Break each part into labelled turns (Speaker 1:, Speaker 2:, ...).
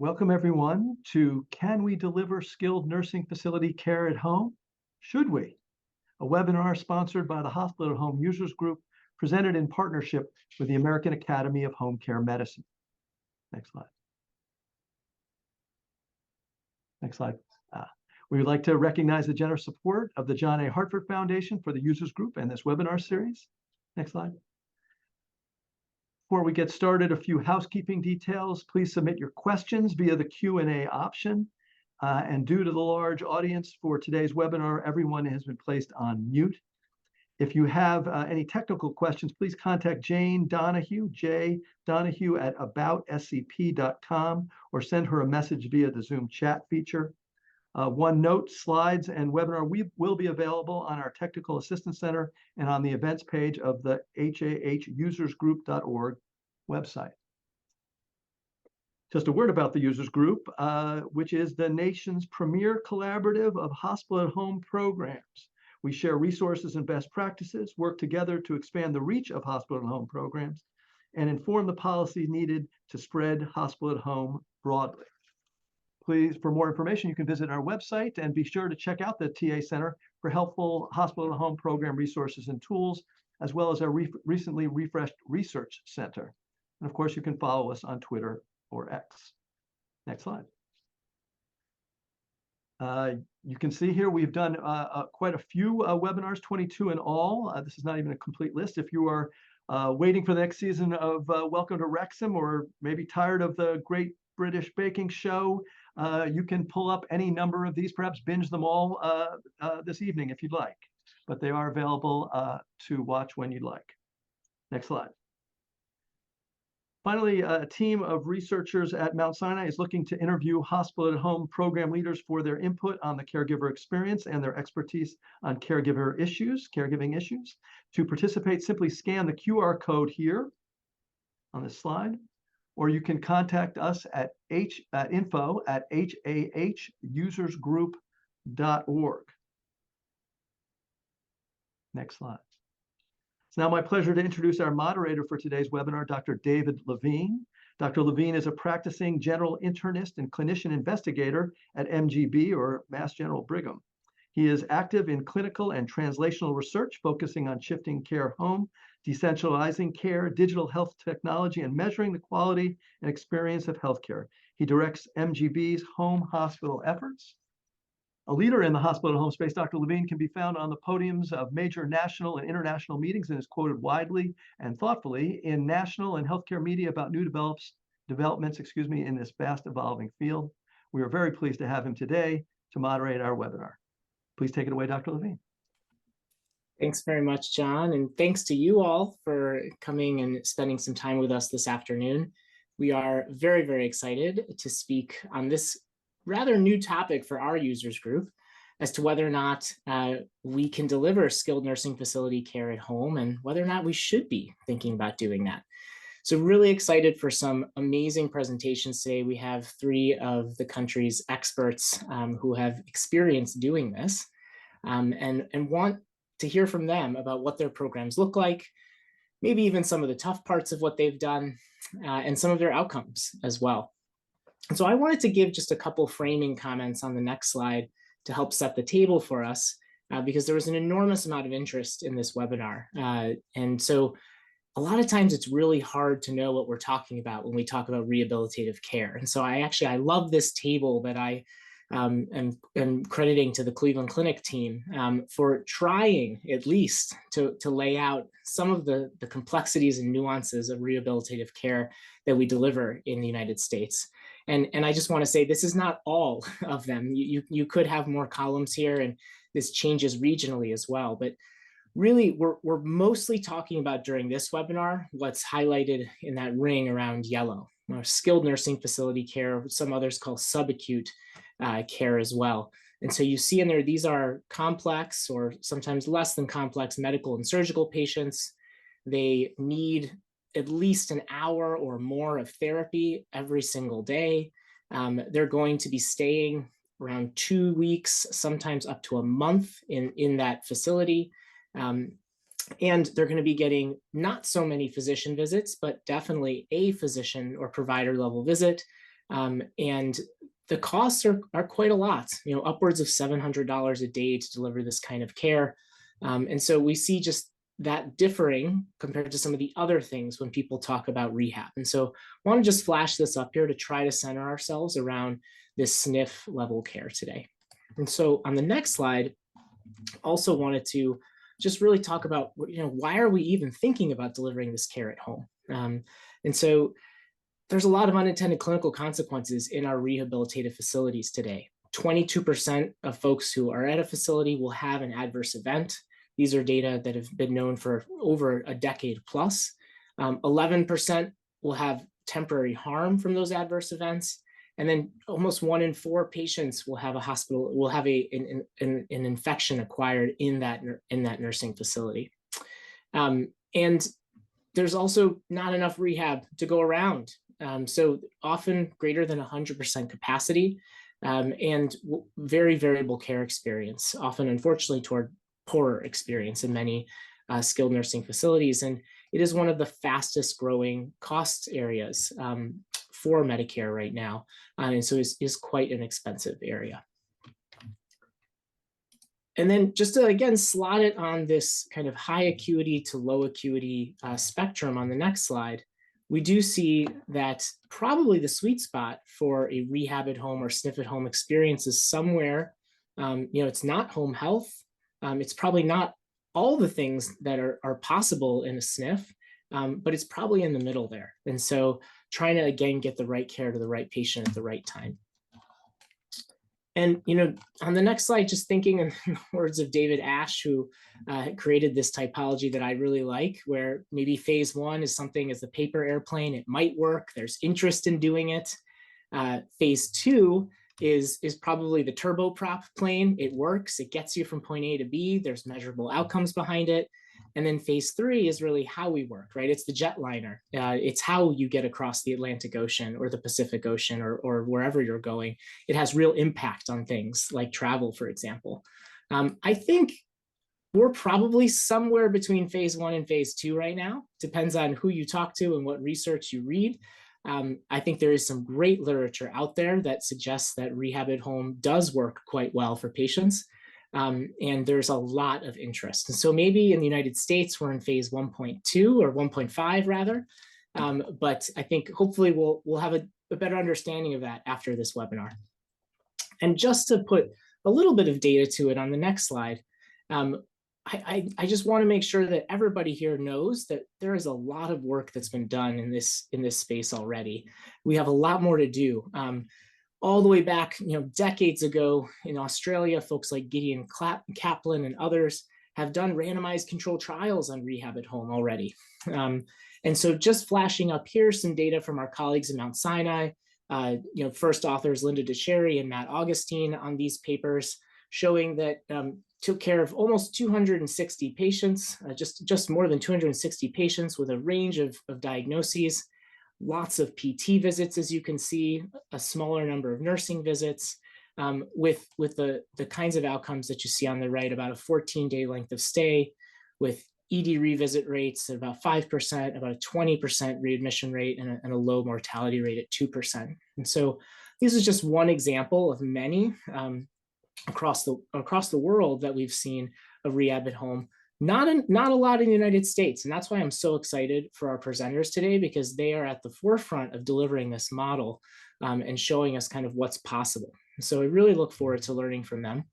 Speaker 1: Welcome everyone to Can We Deliver Skilled Nursing Facility Care at Home? Should we? A webinar sponsored by the Hospital at Home Users Group, presented in partnership with the American Academy of Home Care Medicine. Next slide. Next slide. We would like to recognize the generous support of the John A. Hartford Foundation for the Users Group and this webinar series. Next slide. Before we get started, a few housekeeping details. Please submit your questions via the Q&A option. And due to the large audience for today's webinar, everyone has been placed on mute. If you have any technical questions, please contact Jane Donahue, j.donahue@aboutscp.com, or send her a message via the Zoom chat feature. One note, slides and webinar will be available on our Technical Assistance Center and on the events page of the hahusersgroup.org website. Just a word about the Users Group, which is the nation's premier collaborative of hospital at home programs. We share resources and best practices, work together to expand the reach of hospital at home programs, and inform the policy needed to spread hospital at home broadly. Please, for more information, you can visit our website and be sure to check out the TA Center for helpful hospital at home program resources and tools, as well as our recently refreshed Research Center. And of course, you can follow us on Twitter or X. Next slide. You can see here we've done quite a few webinars, 22 in all. This is not even a complete list. If you are waiting for the next season of Welcome to Wrexham, or maybe tired of the Great British Baking Show, you can pull up any number of these, perhaps binge them all this evening if you'd like, but they are available to watch when you'd like. Next slide. Finally, a team of researchers at Mount Sinai is looking to interview hospital at home program leaders for their input on the caregiver experience and their expertise on caregiving issues. To participate, simply scan the QR code here on this slide, or you can contact us at info@hahusersgroup.org. Next slide. It's now my pleasure to introduce our moderator for today's webinar, Dr. David Levine. Dr. Levine is a practicing general internist and clinician investigator at MGB, or Mass General Brigham. He is active in clinical and translational research, focusing on shifting care home, decentralizing care, digital health technology, and measuring the quality and experience of healthcare. He directs MGB's home hospital efforts. A leader in the hospital home space, Dr. Levine can be found on the podiums of major national and international meetings and is quoted widely and thoughtfully in national and healthcare media about new developments in this fast evolving field. We are very pleased to have him today to moderate our webinar. Please take it away, Dr. Levine.
Speaker 2: Thanks very much, John, and thanks to you all for coming and spending some time with us this afternoon. We are very, very excited to speak on this rather new topic for our users group as to whether or not we can deliver skilled nursing facility care at home and whether or not we should be thinking about doing that. So really excited for some amazing presentations today. We have three of the country's experts who have experience doing this and want to hear from them about what their programs look like, maybe even some of the tough parts of what they've done and some of their outcomes as well. And so I wanted to give just a couple framing comments on the next slide to help set the table for us because there was an enormous amount of interest in this webinar. And so a lot of times it's really hard to know what we're talking about when we talk about rehabilitative care. And so I love this table that I am crediting to the Cleveland Clinic team for trying at least to lay out some of the complexities and nuances of rehabilitative care that we deliver in the United States. And I just want to say this is not all of them. You could have more columns here, and this changes regionally as well. But really, we're mostly talking about during this webinar what's highlighted in that ring around yellow, skilled nursing facility care, some others call subacute care as well. And so you see in there, these are complex or sometimes less than complex medical and surgical patients. They need at least an hour or more of therapy every single day. They're going to be staying around 2 weeks, sometimes up to a month in that facility. And they're going to be getting not so many physician visits, but definitely a physician or provider level visit, And the costs are quite a lot, upwards of $700 a day to deliver this kind of care. And so we see just that differing compared to some of the other things when people talk about rehab. And so I want to just flash this up here to try to center ourselves around this SNF level care today. And so on the next slide, also wanted to just really talk about, why are we even thinking about delivering this care at home? And so there's a lot of unintended clinical consequences in our rehabilitative facilities today. 22% of folks who are at a facility will have an adverse event. These are data that have been known for over a decade plus. 11% will have temporary harm from those adverse events. And then almost 1 in 4 patients will have an infection acquired in that nursing facility. And there's also not enough rehab to go around. So often greater than 100% capacity, and very variable care experience, often unfortunately toward poorer experience in many skilled nursing facilities. And it is one of the fastest growing cost areas for Medicare right now. And so is quite an expensive area. And then just to, again, slot it on this kind of high acuity to low acuity spectrum on the next slide, we do see that probably the sweet spot for a rehab at home or SNF at home experience is somewhere, it's not home health. It's probably not all the things that are possible in a SNF, but it's probably in the middle there. And so trying to, again, get the right care to the right patient at the right time. And, on the next slide, just thinking in the words of David Ash, who created this typology that I really like, where maybe phase 1 is something as the paper airplane, it might work, there's interest in doing it. Phase 2 is probably the turboprop plane. It works, it gets you from point A to B, there's measurable outcomes behind it. And then phase 3 is really how we work, right? It's the jetliner. It's how you get across the Atlantic Ocean or the Pacific Ocean or wherever you're going. It has real impact on things like travel, for example. I think we're probably somewhere between phase 1 and phase 2 right now. Depends on who you talk to and what research you read. I think there is some great literature out there that suggests that rehab at home does work quite well for patients. And there's a lot of interest. And so maybe in the United States, we're in phase 1.2 or 1.5 rather. But I think hopefully we'll have a better understanding of that after this webinar. And just to put a little bit of data to it on the next slide, I just want to make sure that everybody here knows that there is a lot of work that's been done in this space already. We have a lot more to do. All the way back, decades ago in Australia, folks like Gideon Kaplan and others have done randomized controlled trials on rehab at home already. And so just flashing up here some data from our colleagues at Mount Sinai, first authors Linda DeSherry and Matt Augustine on these papers, showing that took care of almost 260 patients, just more than 260 patients with a range of diagnoses. Lots of PT visits, as you can see, a smaller number of nursing visits, with the kinds of outcomes that you see on the right, about a 14-day length of stay, with ED revisit rates at about 5%, about a 20% readmission rate, and a low mortality rate at 2%. And so this is just one example of many across the world that we've seen of rehab at home. Not a lot in the United States. And that's why I'm so excited for our presenters today, because they are at the forefront of delivering this model and showing us kind of what's possible. So I really look forward to learning from them.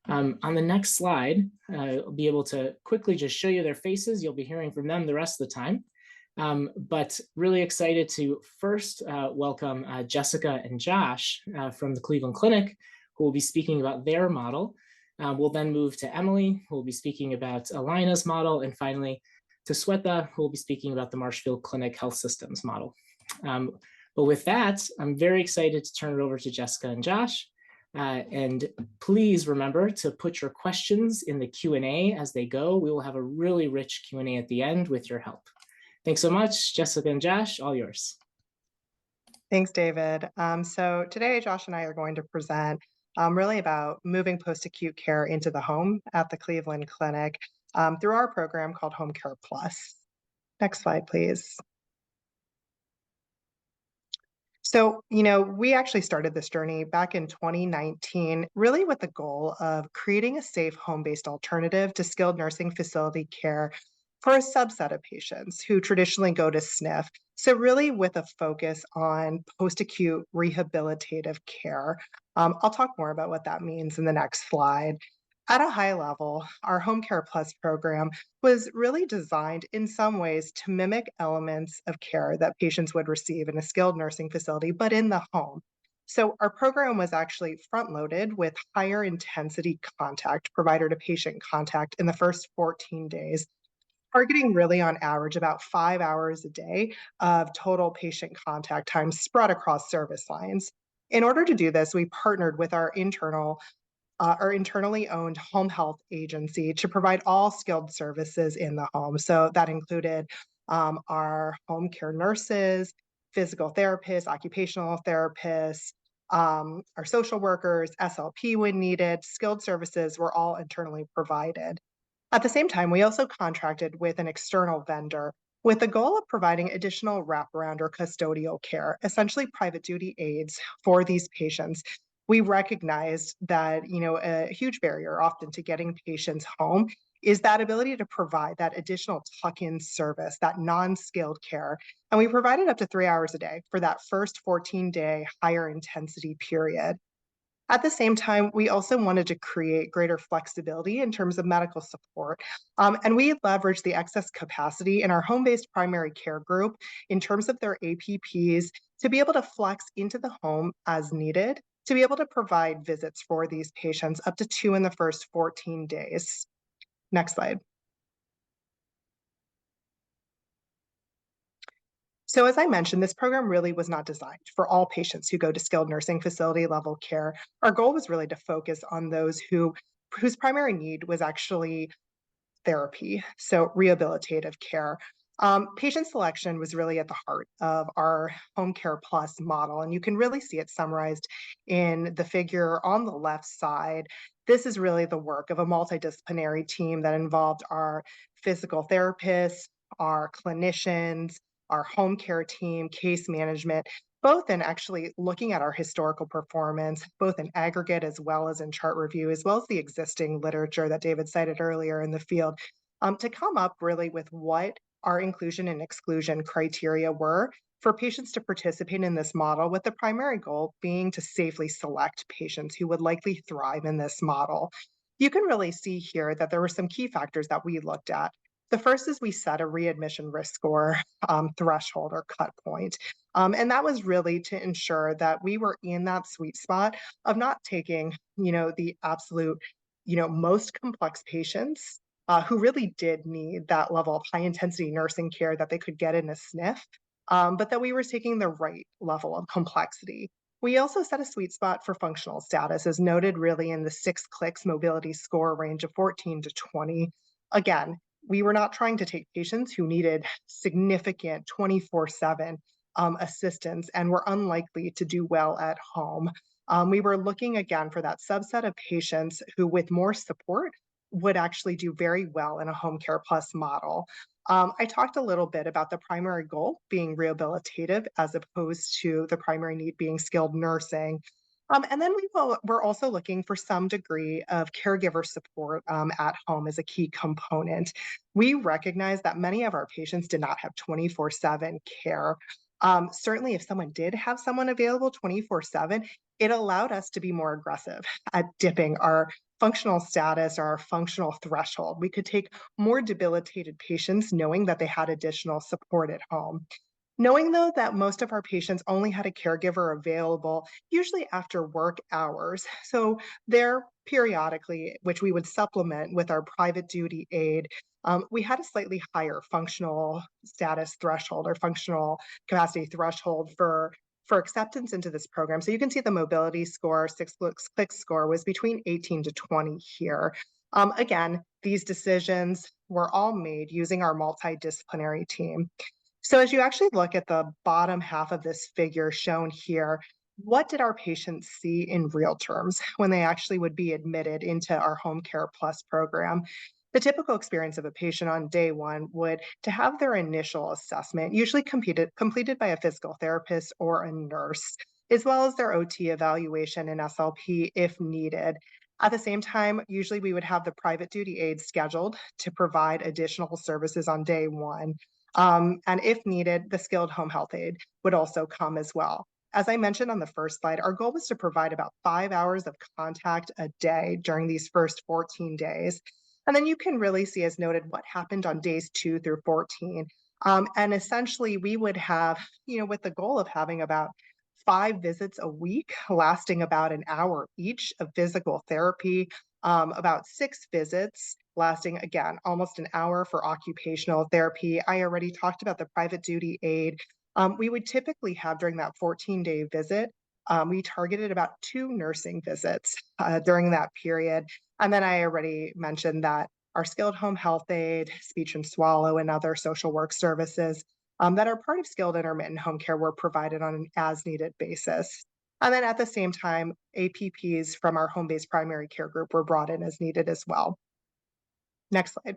Speaker 2: On the next slide, I'll be able to quickly just show you their faces. You'll be hearing from them the rest of the time. But really excited to first welcome Jessica and Josh from the Cleveland Clinic, who will be speaking about their model. We'll then move to Emily, who will be speaking about Alina's model, and finally to Sweta, who will be speaking about the Marshfield Clinic Health Systems model. But with that, I'm very excited to turn it over to Jessica and Josh. And please remember to put your questions in the Q&A as they go. We will have a really rich Q&A at the end with your help. Thanks so much, Jessica and Josh, all yours.
Speaker 3: Thanks, David. So today, Josh and I are going to present really about moving post-acute care into the home at the Cleveland Clinic through our program called Home Care Plus. Next slide, please. So, we actually started this journey back in 2019, really with the goal of creating a safe home-based alternative to skilled nursing facility care for a subset of patients who traditionally go to SNF. So, really with a focus on post-acute rehabilitative care. I'll talk more about what that means in the next slide. At a high level, our Home Care Plus program was really designed in some ways to mimic elements of care that patients would receive in a skilled nursing facility, but in the home. So our program was actually front loaded with higher intensity contact, provider to patient contact in the first 14 days, targeting really on average about 5 hours a day of total patient contact time spread across service lines. In order to do this, we partnered with our internally owned home health agency to provide all skilled services in the home. So that included our home care nurses, physical therapists, occupational therapists, our social workers, SLP when needed. Skilled services were all internally provided. At the same time, we also contracted with an external vendor with the goal of providing additional wraparound or custodial care, essentially private duty aids for these patients. We recognized that, a huge barrier often to getting patients home is that ability to provide that additional tuck-in service, that non-skilled care. And we provided up to 3 hours a day for that first 14-day higher intensity period. At the same time, we also wanted to create greater flexibility in terms of medical support. And we leveraged the excess capacity in our home-based primary care group in terms of their APPs to be able to flex into the home as needed, to be able to provide visits for these patients up to 2 in the first 14 days. Next slide. So as I mentioned, this program really was not designed for all patients who go to skilled nursing facility level care. Our goal was really to focus on those whose primary need was actually therapy, so rehabilitative care. Patient selection was really at the heart of our Home Care Plus model, and you can really see it summarized in the figure on the left side. This is really the work of a multidisciplinary team that involved our physical therapists, our clinicians, our home care team, case management, both in actually looking at our historical performance, both in aggregate as well as in chart review, as well as the existing literature that David cited earlier in the field, to come up really with what our inclusion and exclusion criteria were for patients to participate in this model, with the primary goal being to safely select patients who would likely thrive in this model. You can really see here that there were some key factors that we looked at. The first is we set a readmission risk score threshold or cut point. And that was really to ensure that we were in that sweet spot of not taking, the absolute, most complex patients who really did need that level of high intensity nursing care that they could get in a SNF, but that we were taking the right level of complexity. We also set a sweet spot for functional status, as noted really in the 6 clicks mobility score range of 14 to 20. Again, we were not trying to take patients who needed significant 24/7 assistance and were unlikely to do well at home. We were looking again for that subset of patients who, with more support, would actually do very well in a Home Care Plus model. I talked a little bit about the primary goal being rehabilitative as opposed to the primary need being skilled nursing. And then we're also looking for some degree of caregiver support at home as a key component. We recognize that many of our patients did not have 24/7 care. Certainly, if someone did have someone available 24/7, it allowed us to be more aggressive at dipping our functional status or our functional threshold. We could take more debilitated patients knowing that they had additional support at home. Knowing though that most of our patients only had a caregiver available, usually after work hours. So there periodically, which we would supplement with our private duty aid, we had a slightly higher functional status threshold or functional capacity threshold for acceptance into this program. So you can see the mobility score, 6 clicks score was between 18 to 20 here. Again, these decisions were all made using our multidisciplinary team. So as you actually look at the bottom half of this figure shown here, what did our patients see in real terms when they actually would be admitted into our Home Care Plus program? The typical experience of a patient on day one would to have their initial assessment, usually completed by a physical therapist or a nurse, as well as their OT evaluation and SLP if needed. At the same time, usually we would have the private duty aide scheduled to provide additional services on day one. And if needed, the skilled home health aide would also come as well. As I mentioned on the first slide, our goal was to provide about 5 hours of contact a day during these first 14 days. And then you can really see, as noted, what happened on days 2 through 14. And essentially, we would have, with the goal of having about 5 visits a week, lasting about an hour each of physical therapy, about 6 visits lasting, again, almost an hour for occupational therapy. I already talked about the private duty aide. We would typically have during that 14-day visit, we targeted about 2 nursing visits during that period. And then I already mentioned that our skilled home health aide, speech and swallow, and other social work services that are part of skilled intermittent home care were provided on an as-needed basis. And then at the same time, APPs from our home-based primary care group were brought in as needed as well. Next slide.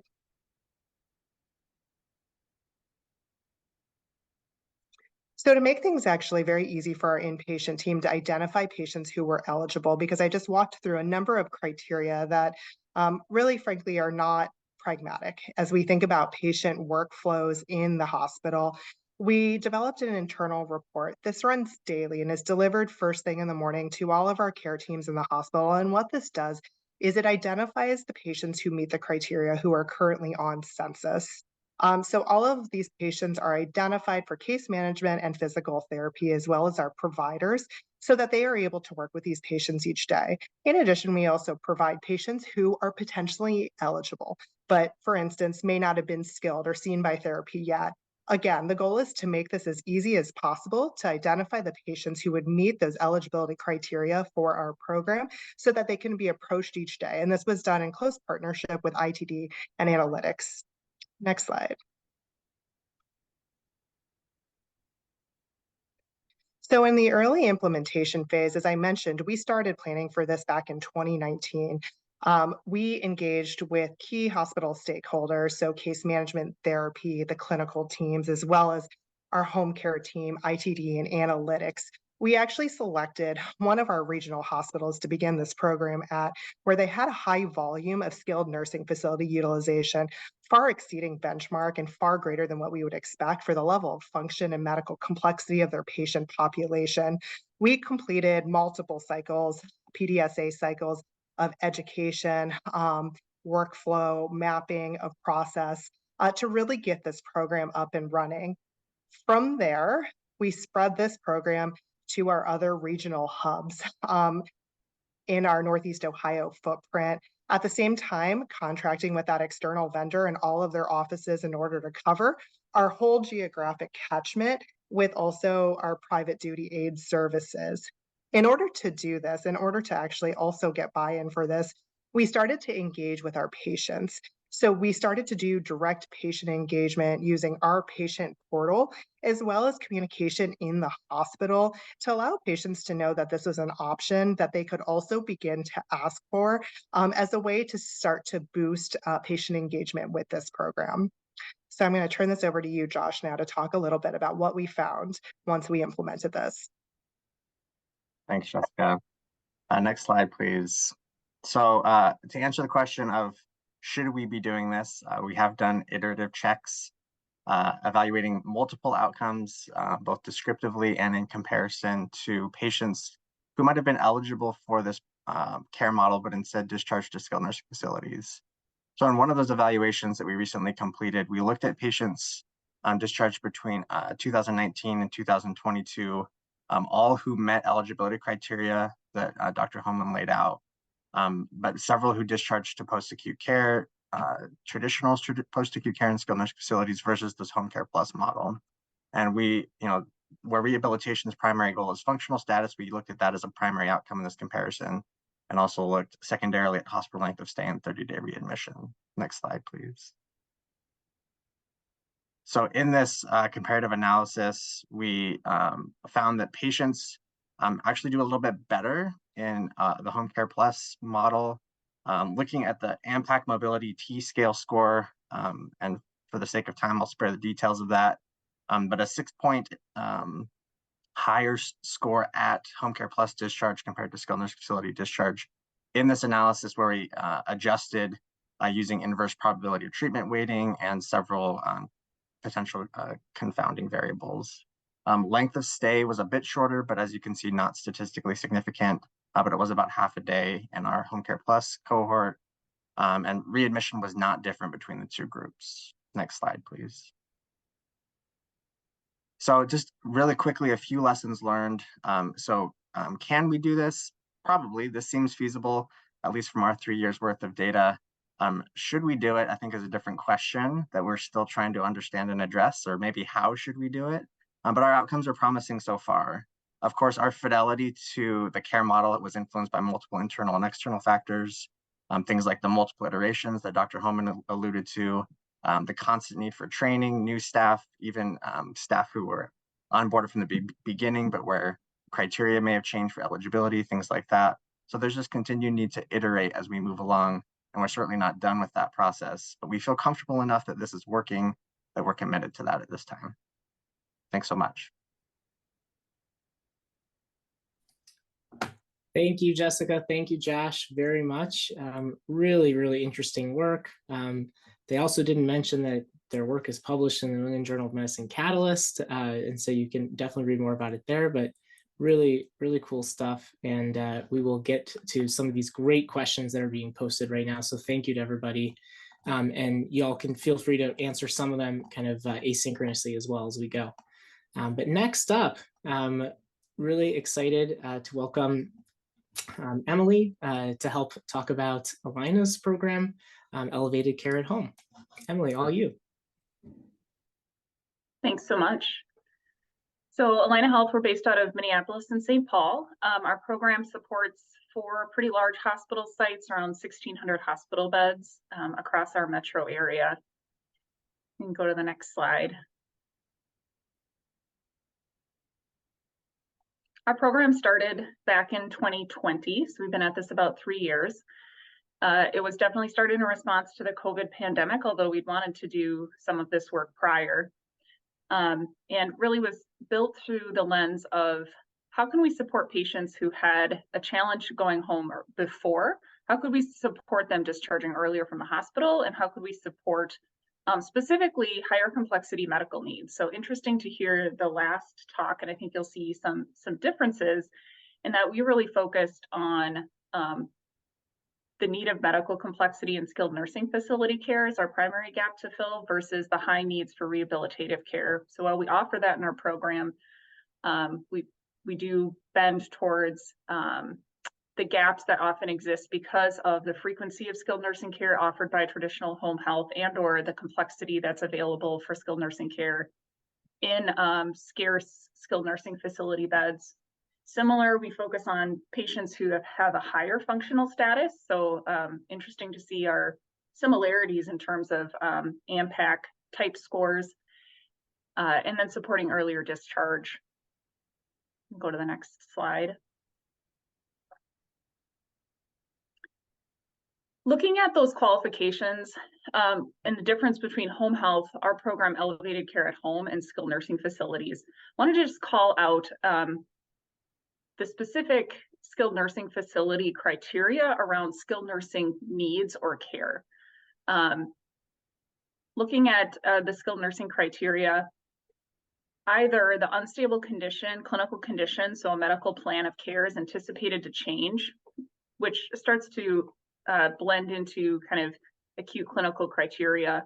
Speaker 3: So to make things actually very easy for our inpatient team to identify patients who were eligible, because I just walked through a number of criteria that really, frankly, are not pragmatic as we think about patient workflows in the hospital. We developed an internal report. This runs daily and is delivered first thing in the morning to all of our care teams in the hospital. And what this does is it identifies the patients who meet the criteria who are currently on census. So all of these patients are identified for case management and physical therapy, as well as our providers, so that they are able to work with these patients each day. In addition, we also provide patients who are potentially eligible, but for instance, may not have been skilled or seen by therapy yet. Again, the goal is to make this as easy as possible to identify the patients who would meet those eligibility criteria for our program so that they can be approached each day. And this was done in close partnership with ITD and analytics. Next slide. So in the early implementation phase, as I mentioned, we started planning for this back in 2019. We engaged with key hospital stakeholders, so case management, therapy, the clinical teams, as well as our home care team, ITD, and analytics. We actually selected one of our regional hospitals to begin this program at, where they had a high volume of skilled nursing facility utilization, far exceeding benchmark and far greater than what we would expect for the level of function and medical complexity of their patient population. We completed multiple cycles, PDSA cycles of education, workflow, mapping of process to really get this program up and running. From there, we spread this program to our other regional hubs in our Northeast Ohio footprint. At the same time, contracting with that external vendor and all of their offices in order to cover our whole geographic catchment with also our private duty aid services. In order to do this, in order to actually also get buy-in for this, we started to engage with our patients. So we started to do direct patient engagement using our patient portal, as well as communication in the hospital to allow patients to know that this was an option that they could also begin to ask for as a way to start to boost patient engagement with this program. So I'm going to turn this over to you, Josh, now to talk a little bit about what we found once we implemented this.
Speaker 4: Thanks, Jessica. Next slide, please. So to answer the question of should we be doing this, we have done iterative checks, evaluating multiple outcomes, both descriptively and in comparison to patients who might have been eligible for this care model, but instead discharged to skilled nursing facilities. So in one of those evaluations that we recently completed, we looked at patients discharged between 2019 and 2022, all who met eligibility criteria that Dr. Holman laid out, but several who discharged to post-acute care, traditional post-acute care and skilled nursing facilities versus this home care plus model. And we, where rehabilitation's primary goal is functional status, we looked at that as a primary outcome in this comparison, and also looked secondarily at hospital length of stay and 30-day readmission. Next slide, please. So in this comparative analysis, we found that patients actually do a little bit better in the home care plus model Looking at the AMPAC mobility T-scale score, and for the sake of time, I'll spare the details of that. But a 6-point higher score at home care plus discharge compared to skilled nursing facility discharge in this analysis, where we adjusted using inverse probability of treatment weighting and several potential confounding variables. Length of stay was a bit shorter, but as you can see, not statistically significant, but it was about half a day in our home care plus cohort. And readmission was not different between the two groups. Next slide, please. So just really quickly, a few lessons learned. Can we do this? Probably. This seems feasible, at least from our 3 years worth of data. Should we do it, I think, is a different question that we're still trying to understand and address, or maybe how should we do it? But our outcomes are promising so far. Of course, our fidelity to the care model, it was influenced by multiple internal and external factors, things like the multiple iterations that Dr. Homan alluded to, the constant need for training, new staff, even staff who were onboarded from the beginning, but where criteria may have changed for eligibility, things like that. So there's just continued need to iterate as we move along, and we're certainly not done with that process, but we feel comfortable enough that this is working, that we're committed to that at this time. Thanks so much.
Speaker 2: Thank you, Jessica. Thank you, Josh, very much. Really, really interesting work. They also didn't mention that their work is published in the New England Journal of Medicine Catalyst, and so you can definitely read more about it there, but really, really cool stuff. And we will get to some of these great questions that are being posted right now. So thank you to everybody. And y'all can feel free to answer some of them kind of asynchronously as well as we go. But next up, really excited to welcome Emily to help talk about Alina's program, Elevated Care at Home. Emily, all you.
Speaker 5: Thanks so much. So Alina Health, we're based out of Minneapolis and St. Paul. Our program supports 4 pretty large hospital sites, around 1,600 hospital beds across our metro area. You can go to the next slide. Our program started back in 2020, so we've been at this about 3 years. It was definitely started in response to the COVID pandemic, although we'd wanted to do some of this work prior. And really was built through the lens of how can we support patients who had a challenge going home before? How could we support them discharging earlier from the hospital? And how could we support specifically higher complexity medical needs? So interesting to hear the last talk, and I think you'll see some differences in that we really focused on the need of medical complexity in skilled nursing facility care as our primary gap to fill versus the high needs for rehabilitative care. So while we offer that in our program, we do bend towards the gaps that often exist because of the frequency of skilled nursing care offered by traditional home health and or the complexity that's available for skilled nursing care in scarce skilled nursing facility beds. Similar, we focus on patients who have a higher functional status. So interesting to see our similarities in terms of AMPAC type scores, and then supporting earlier discharge. Go to the next slide. Looking at those qualifications and the difference between home health, our program Elevated Care at Home, and skilled nursing facilities, I wanted to just call out the specific skilled nursing facility criteria around skilled nursing needs or care. Looking at the skilled nursing criteria, either the unstable condition, clinical condition, so a medical plan of care is anticipated to change, which starts to blend into kind of acute clinical criteria,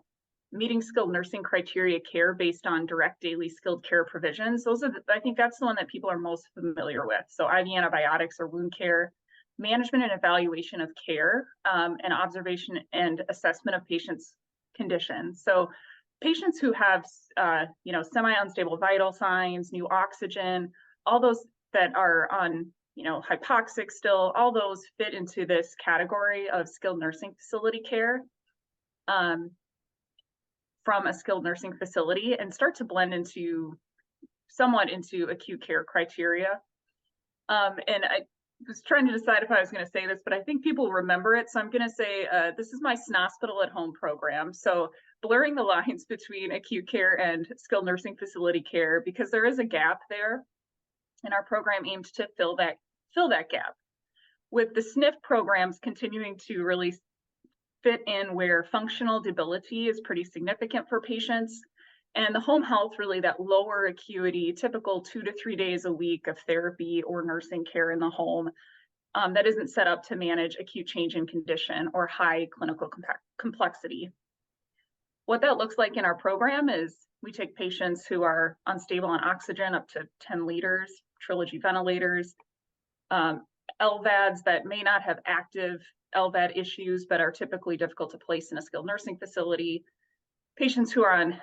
Speaker 5: meeting skilled nursing criteria care based on direct daily skilled care provisions. Those are, I think that's the one that people are most familiar with. So IV antibiotics or wound care, management and evaluation of care, and observation and assessment of patients' conditions. So patients who have, semi-unstable vital signs, new oxygen, all those that are on, hypoxic still, all those fit into this category of skilled nursing facility care. From a skilled nursing facility and start to blend somewhat into acute care criteria. And was trying to decide if I was going to say this, but I think people remember it. So I'm going to say this is my SNOSpital at Home program. So blurring the lines between acute care and skilled nursing facility care, because there is a gap there. And our program aimed to fill that gap. With the SNF programs continuing to really fit in where functional debility is pretty significant for patients, and the home health, really that lower acuity, typical 2 to 3 days a week of therapy or nursing care in the home that isn't set up to manage acute change in condition or high clinical complexity. What that looks like in our program is we take patients who are unstable on oxygen up to 10 liters, trilogy ventilators, LVADs that may not have active LVAD issues but are typically difficult to place in a skilled nursing facility, patients who are on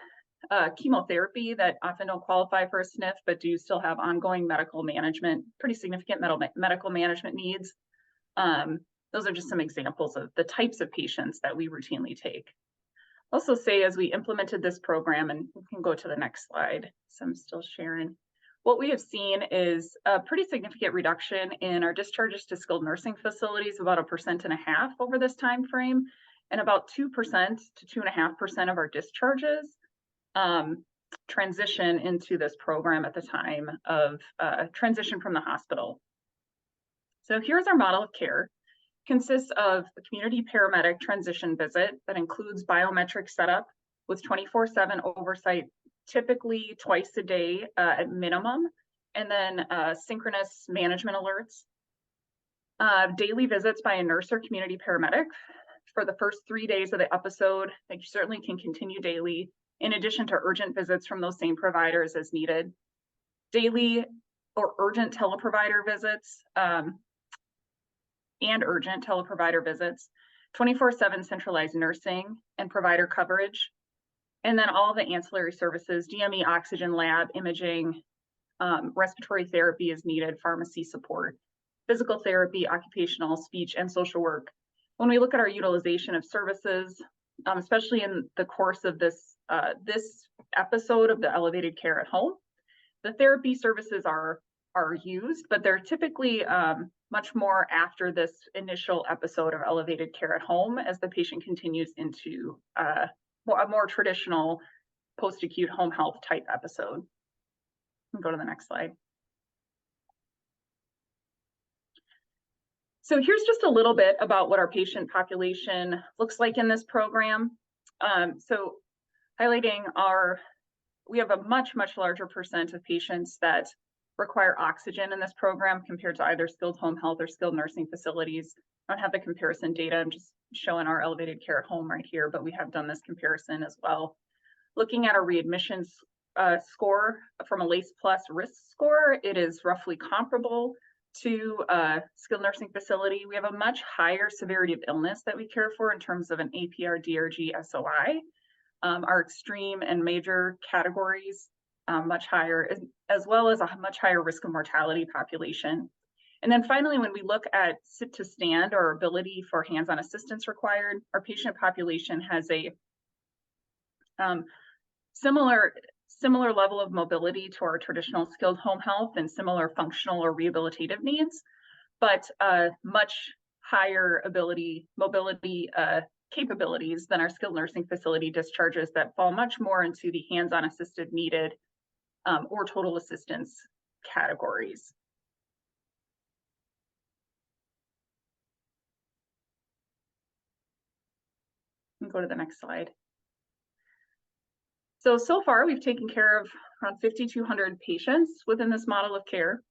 Speaker 5: chemotherapy that often don't qualify for a SNF but do still have ongoing medical management, pretty significant medical management needs. Those are just some examples of the types of patients that we routinely take. Also say, as we implemented this program, and we can go to the next slide, so I'm still sharing, what we have seen is a pretty significant reduction in our discharges to skilled nursing facilities, about 1.5% over this time frame, and about 2% to 2.5% of our discharges transition into this program at the time of transition from the hospital. So here's our model of care. Consists of a community paramedic transition visit that includes biometric setup with 24/7 oversight, typically twice a day at minimum, and then synchronous management alerts. Daily visits by a nurse or community paramedic for the first 3 days of the episode that you certainly can continue daily, in addition to urgent visits from those same providers as needed. Daily or urgent teleprovider visits, and urgent teleprovider visits, 24/7 centralized nursing and provider coverage, and then all the ancillary services, DME, oxygen lab, imaging, respiratory therapy is needed, pharmacy support, physical therapy, occupational, speech, and social work. When we look at our utilization of services, especially in the course of this episode of the elevated care at home, the therapy services are used, but they're typically much more after this initial episode of elevated care at home as the patient continues into a more traditional post-acute home health type episode. Go to the next slide. So here's just a little bit about what our patient population looks like in this program. So highlighting we have a much larger percent of patients that require oxygen in this program compared to either skilled home health or skilled nursing facilities. I don't have the comparison data. I'm just showing our elevated care at home right here, but we have done this comparison as well. Looking at our readmissions score from a LACE Plus risk score, it is roughly comparable to a skilled nursing facility. We have a much higher severity of illness that we care for in terms of an APR, DRG, SOI. Our extreme and major categories much higher, as well as a much higher risk of mortality population. And then finally, when we look at sit to stand or ability for hands-on assistance required, our patient population has a similar level of mobility to our traditional skilled home health and similar functional or rehabilitative needs, but much higher mobility capabilities than our skilled nursing facility discharges that fall much more into the hands-on assisted needed or total assistance categories. Go to the next slide. So far we've taken care of around 5,200 patients within this model of care.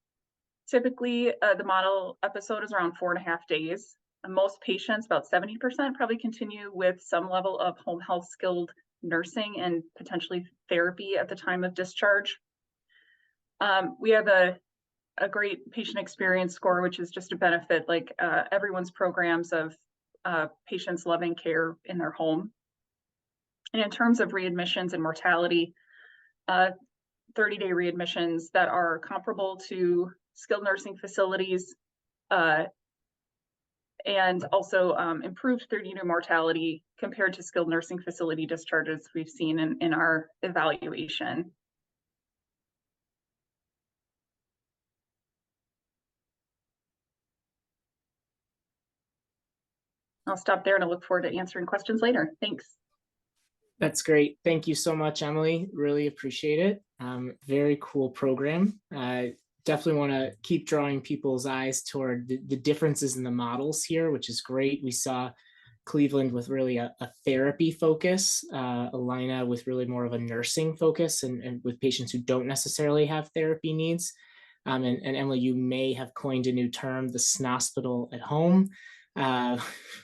Speaker 5: Typically, the model episode is around 4.5 days. Most patients, about 70%, probably continue with some level of home health skilled nursing and potentially therapy at the time of discharge. We have a great patient experience score, which is just a benefit like everyone's programs of patients loving care in their home. And in terms of readmissions and mortality, 30-day readmissions that are comparable to skilled nursing facilities, and also improved 30-day mortality compared to skilled nursing facility discharges we've seen in our evaluation. I'll stop there and I look forward to answering questions later. Thanks.
Speaker 2: That's great. Thank you so much, Emily. Really appreciate it. Very cool program. Definitely want to keep drawing people's eyes toward the differences in the models here, which is great. We saw Cleveland with really a therapy focus, Alina with really more of a nursing focus and with patients who don't necessarily have therapy needs. And Emily, you may have coined a new term, the snospital at home,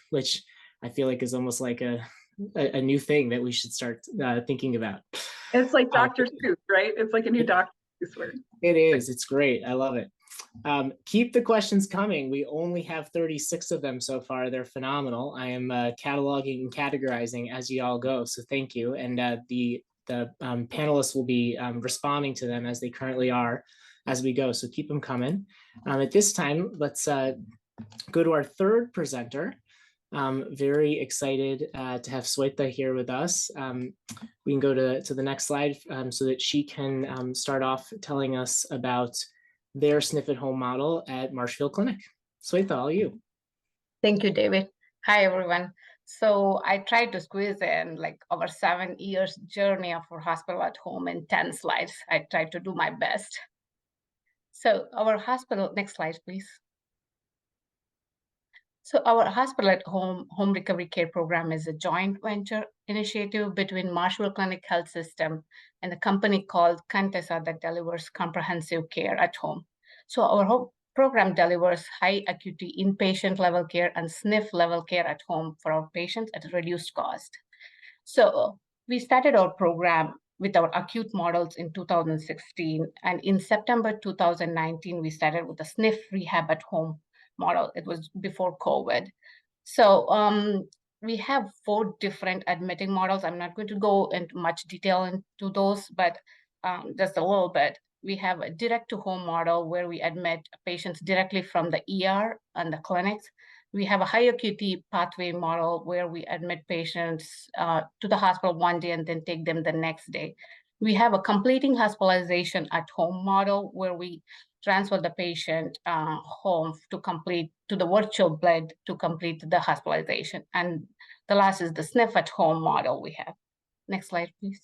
Speaker 2: which I feel like is almost like a new thing that we should start thinking about.
Speaker 5: It's like Dr. Seuss, right? It's like a new Dr. Seuss word.
Speaker 2: It is. It's great. I love it. Keep the questions coming. We only have 36 of them so far. They're phenomenal. I am cataloging and categorizing as you all go. So thank you. And the panelists will be responding to them as they currently are as we go. So keep them coming. At this time, let's go to our third presenter. Very excited to have Sweta here with us. We can go to the next slide so that she can start off telling us about their SNF at home model at Marshfield Clinic. Sweta, all you.
Speaker 6: Thank you, David. Hi, everyone. So I tried to squeeze in like our 7 years journey of our hospital at home in 10 slides. I tried to do my best. So our hospital, next slide, please. So our hospital at home recovery care program is a joint venture initiative between Marshfield Clinic Health System and a company called Contessa that delivers comprehensive care at home. So our whole program delivers high acuity inpatient level care and SNF level care at home for our patients at a reduced cost. So we started our program with our acute models in 2016, and in September 2019, we started with the SNF rehab at home model. It was before COVID. So we have 4 different admitting models. I'm not going to go into much detail into those, but just a little bit. We have a direct to home model where we admit patients directly from the ER and the clinics. We have a high acuity pathway model where we admit patients to the hospital one day and then take them the next day. We have a completing hospitalization at home model where we transfer the patient home to the virtual bed to complete the hospitalization. And the last is the SNF at home model we have. Next slide, please.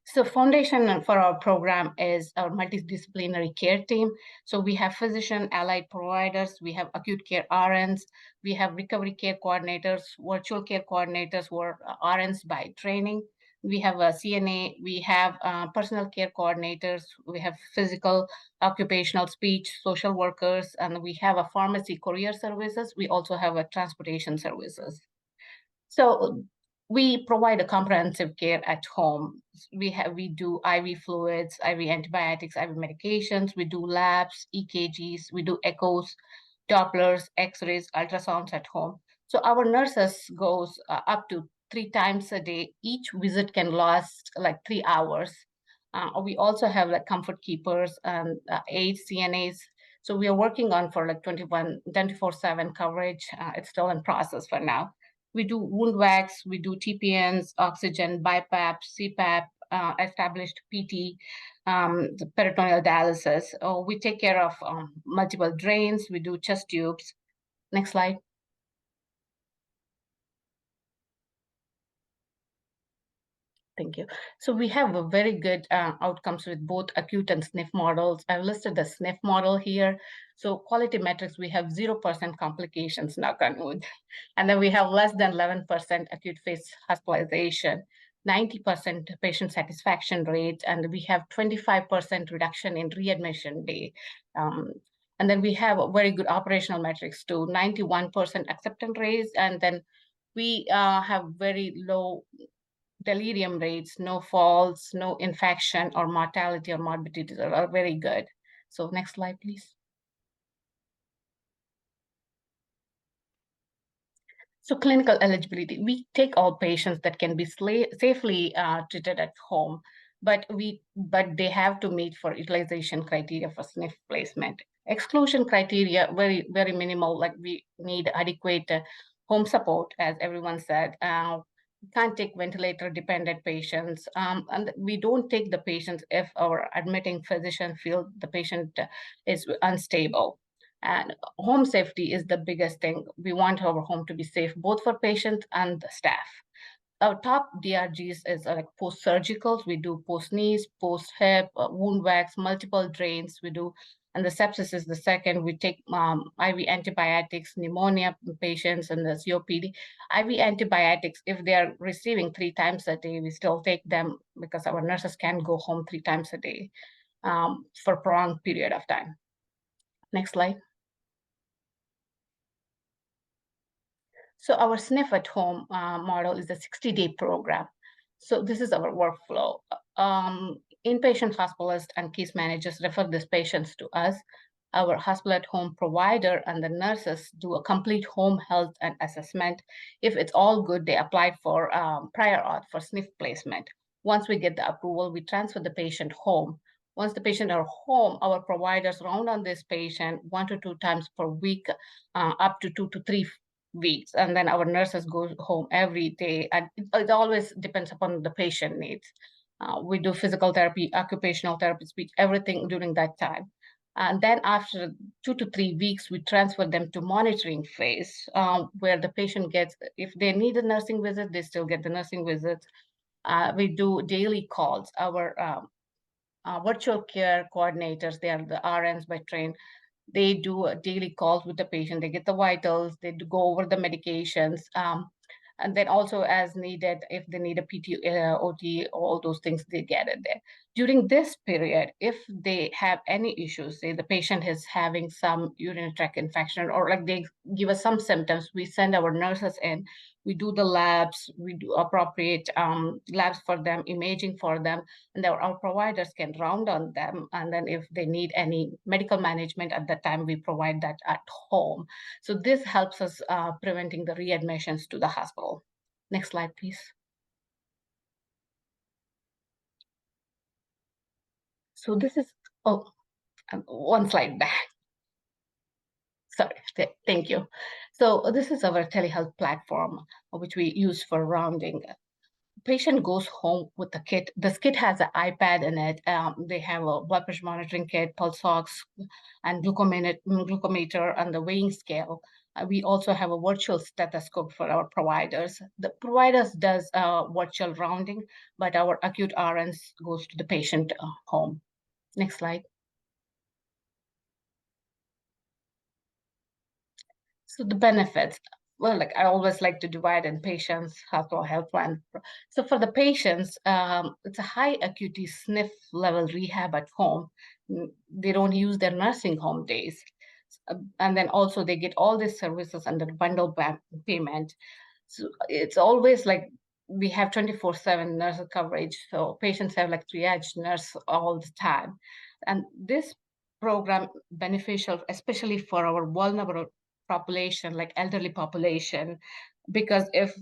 Speaker 6: So foundation for our program is our multidisciplinary care team. So we have physician allied providers, we have acute care RNs, we have recovery care coordinators, virtual care coordinators who are RNs by training. We have a CNA, we have personal care coordinators, we have physical, occupational, speech, social workers, and we have a pharmacy courier services. We also have a transportation services. So we provide a comprehensive care at home. We do IV fluids, IV antibiotics, IV medications. We do labs, EKGs, we do echoes, Dopplers, X-rays, ultrasounds at home. So our nurses goes up to 3 times a day. Each visit can last like 3 hours. We also have like comfort keepers and 8 CNAs. So we are working on for like 24/7 coverage. It's still in process for now. We do wound wax, we do TPNs, oxygen, BiPAP, CPAP, established PT, the peritoneal dialysis. We take care of multiple drains, we do chest tubes. Next slide. Thank you. So we have a very good outcomes with both acute and SNF models. I've listed the SNF model here. So quality metrics, we have 0% complications, knock on wood. And then we have less than 11% acute phase hospitalization, 90% patient satisfaction rate, and we have 25% reduction in readmission day. And then we have a very good operational metrics too, 91% acceptance rates, and then we have very low delirium rates, no falls, no infection or mortality or morbidity are very good. So next slide, please. So clinical eligibility, we take all patients that can be safely treated at home, but they have to meet for utilization criteria for SNF placement. Exclusion criteria, very, very minimal, like we need adequate home support, as everyone said. Can't take ventilator dependent patients, and we don't take the patients if our admitting physician feels the patient is unstable. And home safety is the biggest thing. We want our home to be safe, both for patients and the staff. Our top DRGs is like post-surgicals. We do post-knees, post-hip, wound wax, multiple drains. We do, and the sepsis is the second. We take IV antibiotics, pneumonia patients, and the COPD. IV antibiotics, if they are receiving 3 times a day, we still take them because our nurses can go home 3 times a day for a prolonged period of time. Next slide. So our SNF at home model is a 60-day program. So this is our workflow. Inpatient hospitalists and case managers refer these patients to us. Our hospital at home provider and the nurses do a complete home health and assessment. If it's all good, they apply for prior auth for SNF placement. Once we get the approval, we transfer the patient home. Once the patient are home, our providers round on this patient 1 to 2 times per week, up to 2 to 3 weeks, and then our nurses go home every day, and it always depends upon the patient needs. We do physical therapy, occupational therapy, speech, everything during that time. And then after 2 to 3 weeks, we transfer them to monitoring phase, where the patient gets, if they need a nursing visit, they still get the nursing visits. We do daily calls. Our virtual care coordinators, they are the RNs by train. They do daily calls with the patient. They get the vitals. They go over the medications. And then also as needed, if they need a PT, OT, all those things, they get it there. During this period, if they have any issues, say the patient is having some urinary tract infection, or like they give us some symptoms, we send our nurses in. We do the labs, we do appropriate labs for them, imaging for them, and our providers can round on them. And then if they need any medical management at that time, we provide that at home. So this helps us preventing the readmissions to the hospital. Next slide, please. So this is, oh, one slide back. Sorry, thank you. So this is our telehealth platform, which we use for rounding. Patient goes home with the kit. This kit has an iPad in it. They have a blood pressure monitoring kit, pulse ox, and glucometer, and the weighing scale. We also have a virtual stethoscope for our providers. The providers does virtual rounding, but our acute RNs goes to the patient home. Next slide. So the benefits, well, like I always like to divide in patients, hospital health plan. So for the patients, it's a high acuity SNF level rehab at home. They don't use their nursing home days. And then also they get all these services under bundle payment. So it's always like we have 24/7 nurse coverage. So patients have like triage nurse all the time. And this program beneficial, especially for our vulnerable population, like elderly population, because if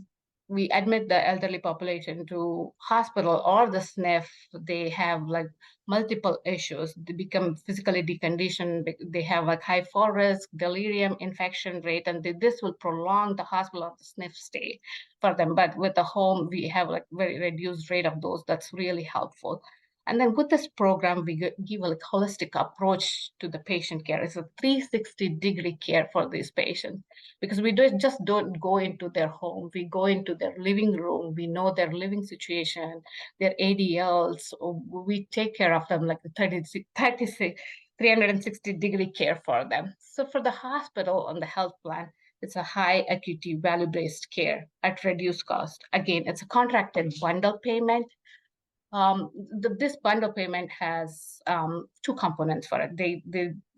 Speaker 6: we admit the elderly population to hospital or the SNF, they have like multiple issues. They become physically deconditioned. They have like high fall risk, delirium, infection rate, and this will prolong the hospital or the SNF stay for them. But with the home, we have like very reduced rate of those. That's really helpful. And then with this program, we give a holistic approach to the patient care. It's a 360-degree care for these patients, because we just don't go into their home. We go into their living room. We know their living situation, their ADLs. We take care of them like the 360-degree care for them. So for the hospital and the health plan, it's a high acuity value-based care at reduced cost. Again, it's a contracted bundle payment. This bundle payment has 2 components for it. They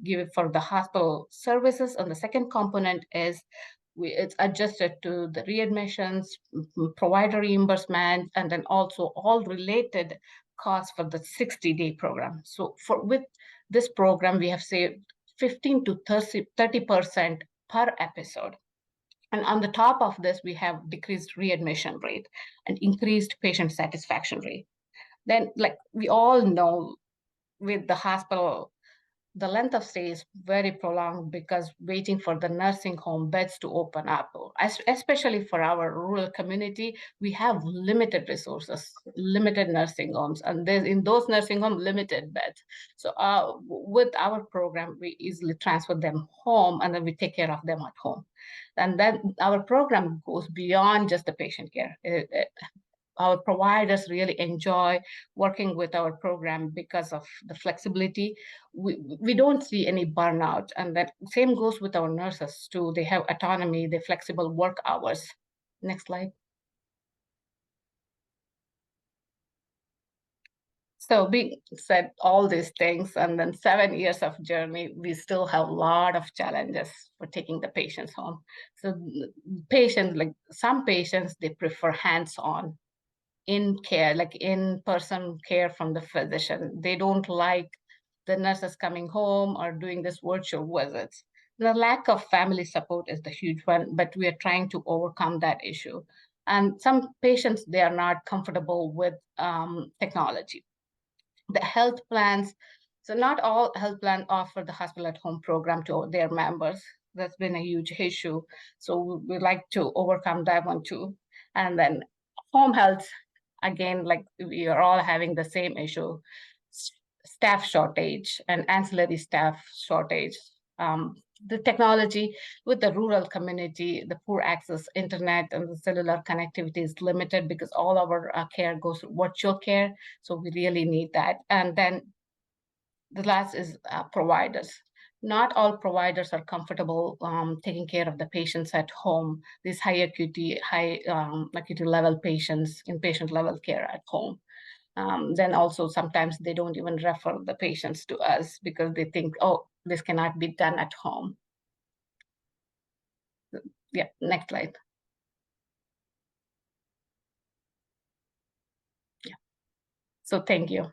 Speaker 6: give it for the hospital services, and the second component is it's adjusted to the readmissions, provider reimbursement, and then also all related costs for the 60-day program. So with this program, we have saved 15 to 30% per episode. And on the top of this, we have decreased readmission rate and increased patient satisfaction rate. Then, like we all know, with the hospital, the length of stay is very prolonged because waiting for the nursing home beds to open up, especially for our rural community, we have limited resources, limited nursing homes, and there's in those nursing homes, limited beds. So with our program, we easily transfer them home and then we take care of them at home. And then our program goes beyond just the patient care. Our providers really enjoy working with our program because of the flexibility. We don't see any burnout, and that same goes with our nurses too. They have autonomy, they flexible work hours. Next slide. So we said all these things, and then 7 years of journey, we still have a lot of challenges for taking the patients home. So patients, like some patients, they prefer hands-on in care, like in-person care from the physician. They don't like the nurses coming home or doing this virtual visits. The lack of family support is the huge one, but we are trying to overcome that issue. And some patients, they are not comfortable with technology. The health plans, so not all health plans offer the hospital at home program to their members. That's been a huge issue. So we'd like to overcome that one too. And then home health, again, like we are all having the same issue, staff shortage and ancillary staff shortage. The technology with the rural community, the poor access internet and the cellular connectivity is limited because all our care goes virtual care. So we really need that. And then the last is providers. Not all providers are comfortable taking care of the patients at home, these high acuity level patients, inpatient level care at home. Then also sometimes they don't even refer the patients to us because they think, oh, this cannot be done at home. Yeah, next slide. Yeah. So thank you.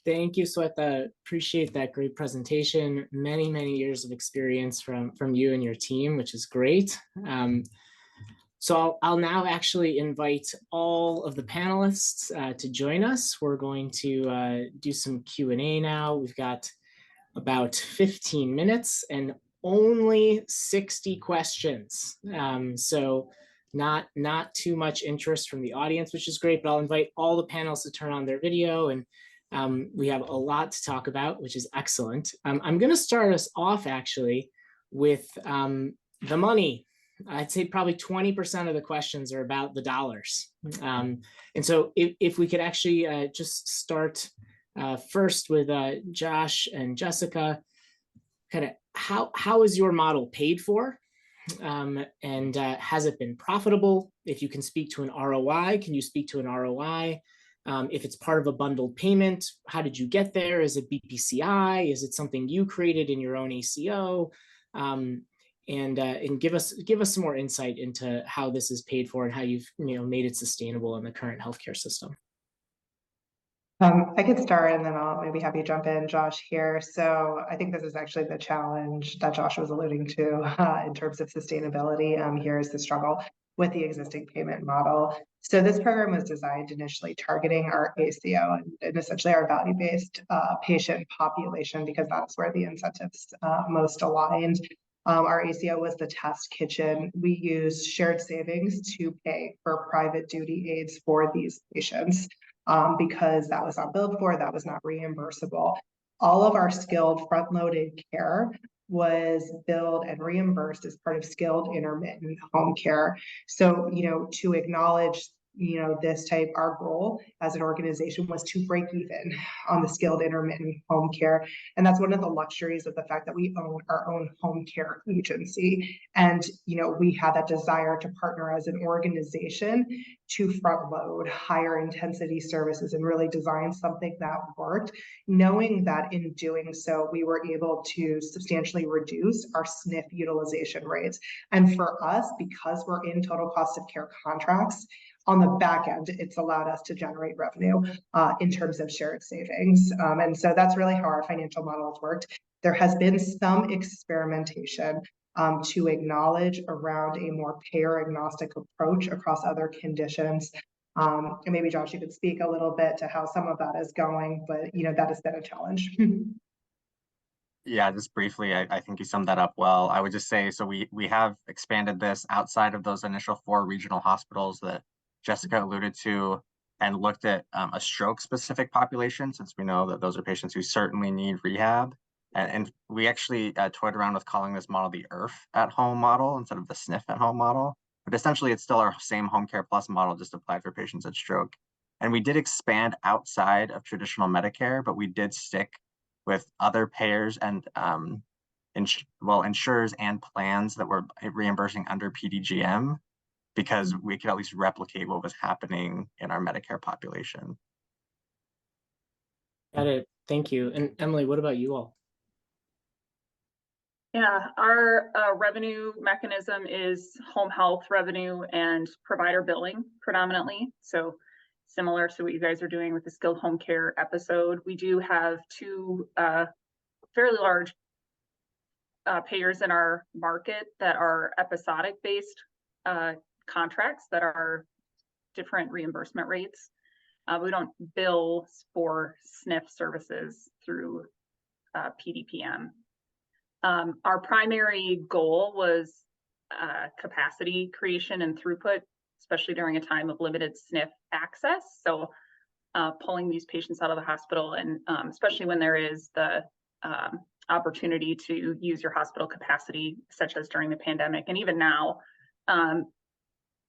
Speaker 2: Thank you, Sweta. Appreciate that great presentation. Many, many years of experience from you and your team, which is great. So I'll now actually invite all of the panelists to join us. We're going to do some Q&A now. We've got about 15 minutes and only 60 questions. So not too much interest from the audience, which is great, but I'll invite all the panelists to turn on their video, and we have a lot to talk about, which is excellent. I'm gonna start us off actually with the money. I'd say probably 20% of the questions are about the dollars. And so if we could actually just start first with Josh and Jessica, kind of how is your model paid for? And has it been profitable? If you can speak to an ROI, can you speak to an ROI? If it's part of a bundled payment, how did you get there? Is it BPCI? Is it something you created in your own ACO? And give us some more insight into how this is paid for and how you've made it sustainable in the current healthcare system.
Speaker 3: I could start and then I'll maybe have you jump in, Josh, here. So I think this is actually the challenge that Josh was alluding to in terms of sustainability. Here is the struggle with the existing payment model. So this program was designed initially targeting our ACO and essentially our value-based patient population, because that's where the incentives most aligned. Our ACO was the test kitchen. We used shared savings to pay for private duty aids for these patients. Because that was not billed for, that was not reimbursable. All of our skilled front-loaded care was billed and reimbursed as part of skilled intermittent home care. So, to acknowledge, this type, our goal as an organization was to break even on the skilled intermittent home care. And that's one of the luxuries of the fact that we own our own home care agency. And, we had that desire to partner as an organization to front load higher intensity services and really design something that worked, knowing that in doing so, we were able to substantially reduce our SNF utilization rates. And for us, because we're in total cost of care contracts, on the back end, it's allowed us to generate revenue in terms of shared savings. And so that's really how our financial model has worked. There has been some experimentation to acknowledge around a more payer agnostic approach across other conditions. And maybe Josh, you could speak a little bit to how some of that is going, but that has been a challenge.
Speaker 4: Yeah, just briefly, I think you summed that up well. I would just say, so we have expanded this outside of those initial 4 regional hospitals that Jessica alluded to, and looked at a stroke-specific population, since we know that those are patients who certainly need rehab. And we actually toyed around with calling this model the IRF at-home model instead of the SNF at-home model. But essentially, it's still our same Home Care Plus model, just applied for patients at stroke. And we did expand outside of traditional Medicare, but we did stick with other payers and insurers and plans that were reimbursing under PDGM, because we could at least replicate what was happening in our Medicare population.
Speaker 2: Got it. Thank you. And Emily, what about you all?
Speaker 5: Yeah, our revenue mechanism is home health revenue and provider billing predominantly. So similar to what you guys are doing with the skilled home care episode. We do have 2 fairly large payers in our market that are episodic based contracts that are different reimbursement rates. We don't bill for SNF services through PDPM. Our primary goal was capacity creation and throughput, especially during a time of limited SNF access. So pulling these patients out of the hospital, and especially when there is the opportunity to use your hospital capacity, such as during the pandemic, and even now,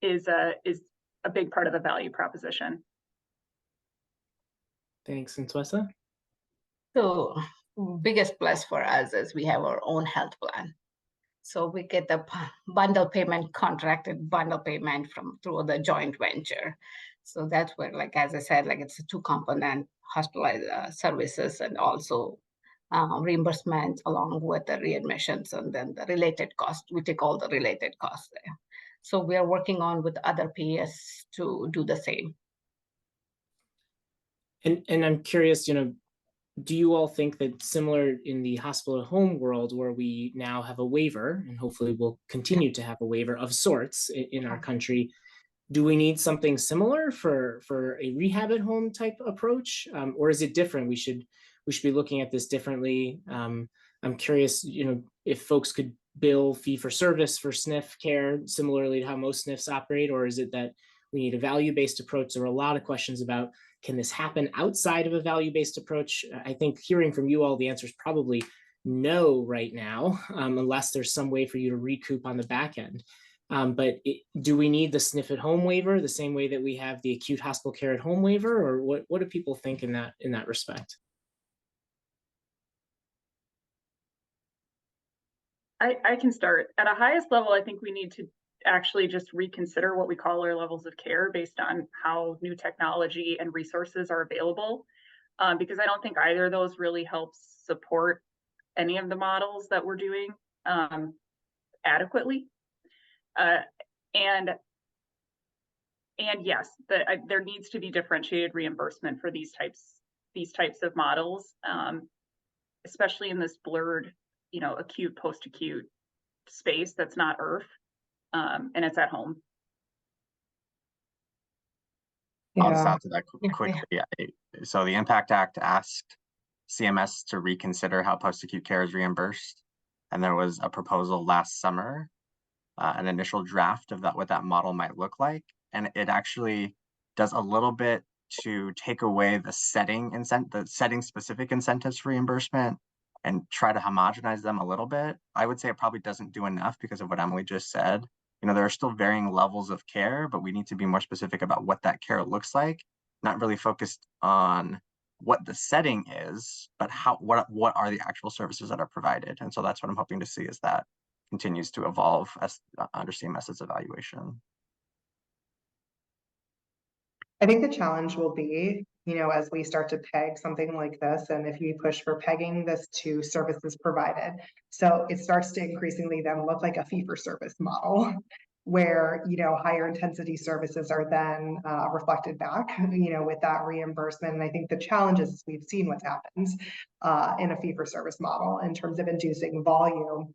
Speaker 5: is a big part of the value proposition.
Speaker 2: Thanks. And Twessa?
Speaker 6: So biggest plus for us is we have our own health plan. So we get the bundle payment, contracted bundle payment through the joint venture. So that's where, like, as I said, like it's a 2-component hospitalized services and also reimbursements along with the readmissions and then the related costs. We take all the related costs there. So we are working on with other PS to do the same.
Speaker 2: And I'm curious, do you all think that similar in the hospital at home world, where we now have a waiver, and hopefully we'll continue to have a waiver of sorts in our country, do we need something similar for a rehab at home type approach, or is it different? We should be looking at this differently. I'm curious, if folks could bill fee for service for SNF care similarly to how most SNFs operate, or is it that we need a value-based approach? There are a lot of questions about, can this happen outside of a value-based approach? I think hearing from you all, the answer is probably no right now, unless there's some way for you to recoup on the back end. But do we need the SNF at home waiver the same way that we have the acute hospital care at home waiver, or what do people think in that respect?
Speaker 5: I can start. At a highest level, I think we need to actually just reconsider what we call our levels of care based on how new technology and resources are available, because I don't think either of those really helps support any of the models that we're doing adequately. And yes, there needs to be differentiated reimbursement for these types of models, especially in this blurred, acute, post-acute space that's not IRF, and it's at home.
Speaker 4: I'll just add to that quickly. So the Impact Act asked CMS to reconsider how post-acute care is reimbursed. And there was a proposal last summer, an initial draft of what that model might look like. And it actually does a little bit to take away the setting-specific incentives for reimbursement and try to homogenize them a little bit. I would say it probably doesn't do enough because of what Emily just said. There are still varying levels of care, but we need to be more specific about what that care looks like, not really focused on what the setting is, but what are the actual services that are provided. And so that's what I'm hoping to see, is that continues to evolve as under CMS's evaluation.
Speaker 3: I think the challenge will be, as we start to peg something like this, and if you push for pegging this to services provided, so it starts to increasingly then look like a fee-for-service model, where, higher intensity services are then reflected back, with that reimbursement. And I think the challenge is we've seen what happens in a fee-for-service model in terms of inducing volume.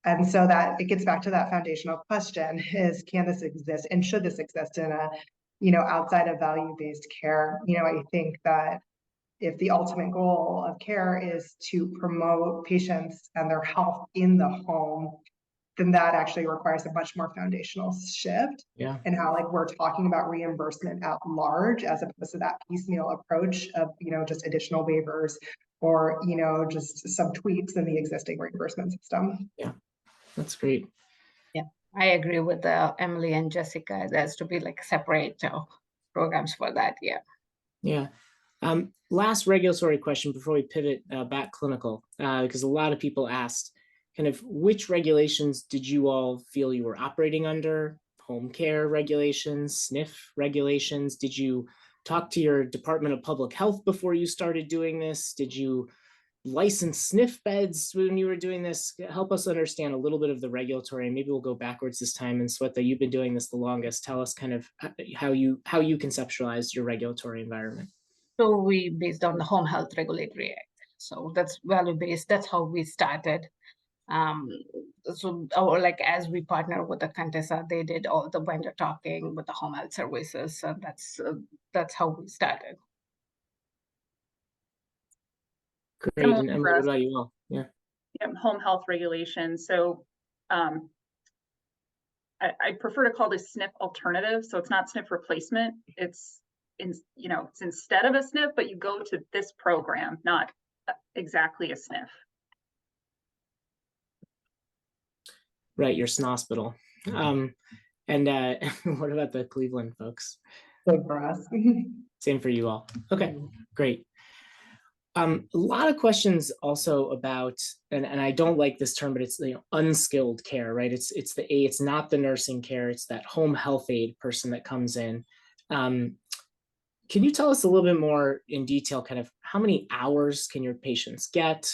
Speaker 3: And so that it gets back to that foundational question is, can this exist and should this exist in a outside of value-based care. I think that if the ultimate goal of care is to promote patients and their health in the home, then that actually requires a much more foundational shift.
Speaker 2: Yeah.
Speaker 3: And how we're talking about reimbursement at large, as opposed to that piecemeal approach of, just additional waivers or, just some tweaks in the existing reimbursement system.
Speaker 2: Yeah, that's great.
Speaker 6: Yeah, I agree with Emily and Jessica. There has to be separate programs for that. Yeah.
Speaker 2: Yeah. Last regulatory question before we pivot back clinical, because a lot of people asked kind of which regulations did you all feel you were operating under? Home care regulations, SNF regulations? Did you talk to your Department of Public Health before you started doing this? Did you license SNF beds when you were doing this? Help us understand a little bit of the regulatory, and maybe we'll go backwards this time. And Sweta, you've been doing this the longest. Tell us kind of how you conceptualized your regulatory environment.
Speaker 6: So we based on the Home Health Regulatory Act. So that's value-based. That's how we started. So as we partner with the Contessa, they did all the vendor talking with the home health services. So that's how we started.
Speaker 2: Great. And Emily, what about you all? Yeah.
Speaker 5: Home health regulations. So I prefer to call this SNF alternative. So it's not SNF replacement. It's it's instead of a SNF, but you go to this program, not exactly a SNF.
Speaker 2: Right, your SNOSpital. And what about the Cleveland folks?
Speaker 3: Good for us.
Speaker 2: Same for you all. Okay, great. A lot of questions also about, and I don't like this term, but it's unskilled care, right? It's not the nursing care, it's that home health aide person that comes in. Can you tell us a little bit more in detail, kind of how many hours can your patients get?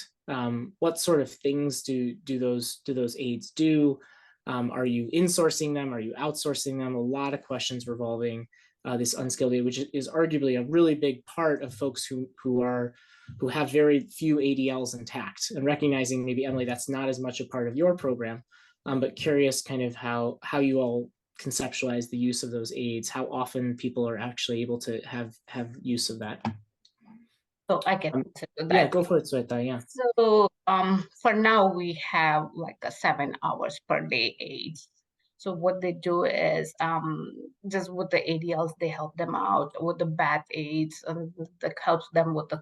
Speaker 2: What sort of things do those aides do? Are you insourcing them? Are you outsourcing them? A lot of questions revolving this unskilled aide, which is arguably a really big part of folks who have very few ADLs intact. And recognizing maybe, Emily, that's not as much a part of your program, but curious kind of how you all conceptualize the use of those aides, how often people are actually able to have use of that.
Speaker 6: So I can that.
Speaker 2: Yeah, go for it, Sweta. Yeah.
Speaker 6: So for now we have a 7 hours per day aides. So what they do is just with the ADLs, they help them out with the bath aids, and that helps them with the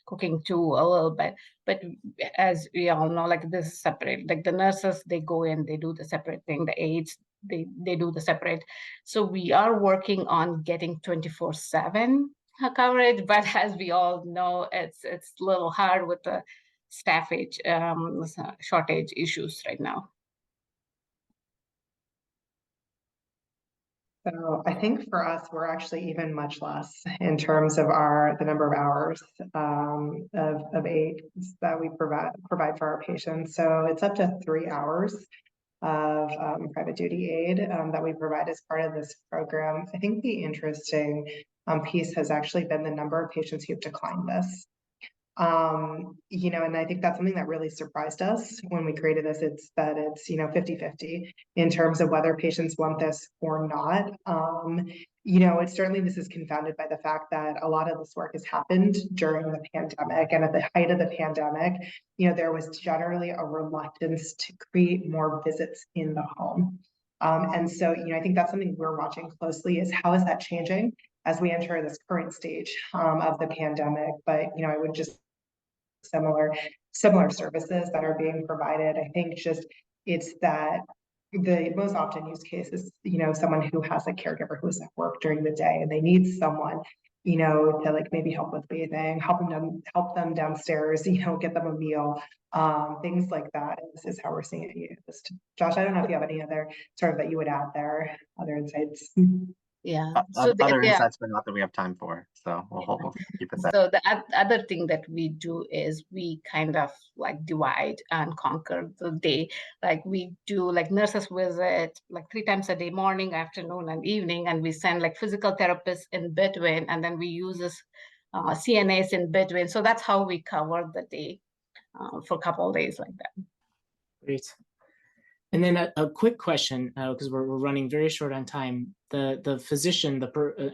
Speaker 6: cooking too a little bit. But as we all know, this is separate. The nurses, they go in, they do the separate thing. The aides, they do the separate. So we are working on getting 24/7 coverage, but as we all know, it's a little hard with the staffage shortage issues right now.
Speaker 3: So I think for us, we're actually even much less in terms of the number of hours of aids that we provide for our patients. So it's up to 3 hours of private duty aid that we provide as part of this program. I think the interesting piece has actually been the number of patients who have declined this. And I think that's something that really surprised us when we created this. It's 50-50 in terms of whether patients want this or not. It's certainly, this is confounded by the fact that a lot of this work has happened during the pandemic, and at the height of the pandemic, there was generally a reluctance to create more visits in the home. And so, I think that's something we're watching closely, is how is that changing as we enter this current stage of the pandemic. But, I would just similar services that are being provided. I think it's that the most often used case is, someone who has a caregiver who's at work during the day and they need someone, to maybe help with bathing, help them downstairs, get them a meal, things like that is how we're seeing it used. Josh, I don't know if you have any other sort of that you would add there, other insights.
Speaker 6: Yeah.
Speaker 4: Other insights, but not that we have time for. So we'll keep it there.
Speaker 6: So the other thing that we do is we kind of divide and conquer the day. We do nurses visit 3 times a day, morning, afternoon, and evening, and we send physical therapists in between, and then we use this CNAs in between. So that's how we cover the day for a couple of days like that.
Speaker 2: Great. And then a quick question, because we're running very short on time. The physician,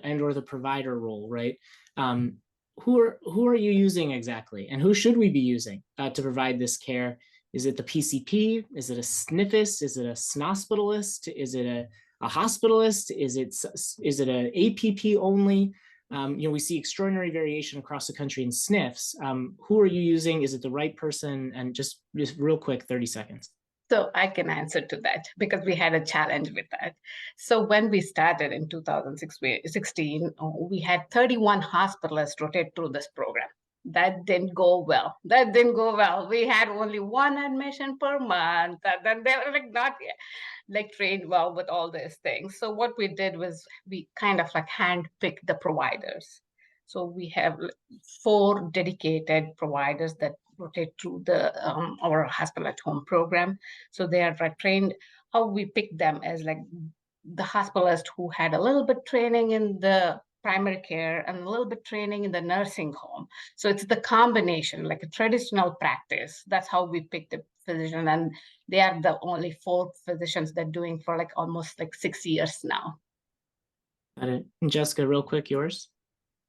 Speaker 2: and/or the provider role, right? Who are you using exactly, and who should we be using to provide this care? Is it the PCP? Is it a SNFist? Is it a snospitalist? Is it a hospitalist? Is it an APP only? We see extraordinary variation across the country in SNFs. Who are you using? Is it the right person? And just real quick, 30 seconds.
Speaker 6: So I can answer to that because we had a challenge with that. So when we started in 2016, we had 31 hospitalists rotate through this program. That didn't go well. We had only one admission per month. Then they were not trained well with all these things. So what we did was we kind of handpicked the providers. So we have 4 dedicated providers that rotate through our hospital at home program. So they are trained. How we pick them as the hospitalist who had a little bit training in the primary care and a little bit training in the nursing home. So it's the combination, like a traditional practice. That's how we pick the physician, and they are the only 4 physicians that are doing for almost 6 years now.
Speaker 2: Got it. And Jessica, real quick, yours.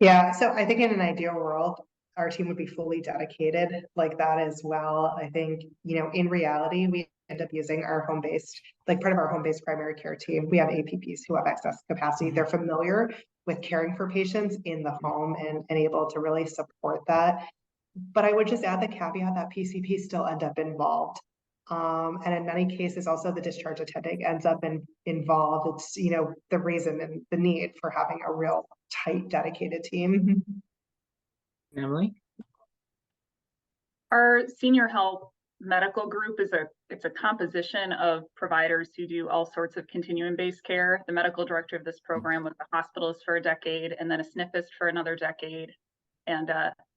Speaker 3: Yeah, so I think in an ideal world, our team would be fully dedicated like that as well. I think, in reality, we end up using our home-based, part of our home-based primary care team. We have APPs who have excess capacity. They're familiar with caring for patients in the home and able to really support that. But I would just add the caveat that PCPs still end up involved. And in many cases, also the discharge attending ends up involved. It's, the reason and the need for having a real tight, dedicated team.
Speaker 2: Emily?
Speaker 5: Our senior health medical group it's a composition of providers who do all sorts of continuum-based care. The medical director of this program was a hospitalist for a decade, and then a SNFist for another decade. And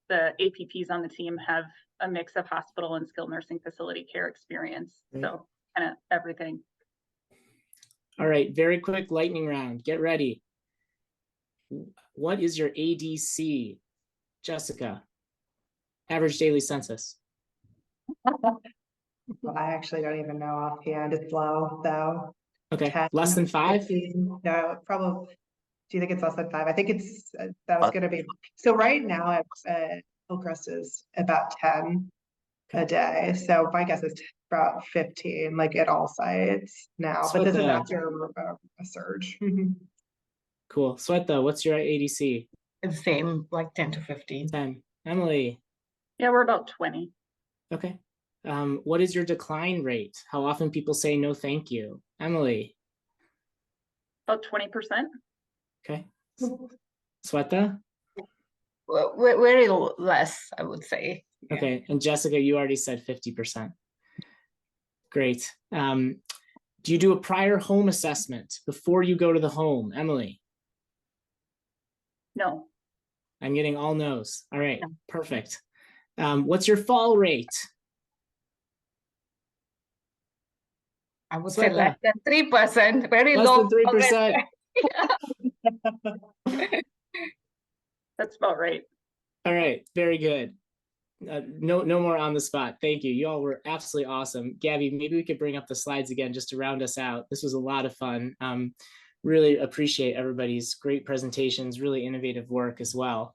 Speaker 5: the APPs on the team have a mix of hospital and skilled nursing facility care experience. So kind of everything.
Speaker 2: All right, very quick lightning round. Get ready. What is your ADC? Jessica, average daily census.
Speaker 3: Well, I actually don't even know offhand. It's low, though.
Speaker 2: Okay,
Speaker 3: 10,
Speaker 2: less than 5?
Speaker 3: 15, no, probably. Do you think it's less than 5? I think it's that was going to be. So right now, Hillcrest is about 10 a day. So my guess is about 15, at all sites now.
Speaker 2: So
Speaker 3: but this is after a surge.
Speaker 2: Cool. Sweta, what's your ADC?
Speaker 6: The same, 10 to 15.
Speaker 2: 10. Emily?
Speaker 5: Yeah, we're about 20.
Speaker 2: Okay. What is your decline rate? How often people say no thank you? Emily?
Speaker 5: About 20%.
Speaker 2: Okay. Sweta?
Speaker 6: Well, very less, I would say.
Speaker 2: Okay. And Jessica, you already said 50%. Great. Do you do a prior home assessment before you go to the home? Emily?
Speaker 5: No.
Speaker 2: I'm getting all no's. All right, perfect. What's your fall rate?
Speaker 6: I would say less than 3%, very low.
Speaker 2: Less than 3%.
Speaker 5: That's about right.
Speaker 2: All right, very good. No more on the spot. Thank you. You all were absolutely awesome. Gabby, maybe we could bring up the slides again just to round us out. This was a lot of fun. Really appreciate everybody's great presentations, really innovative work as well.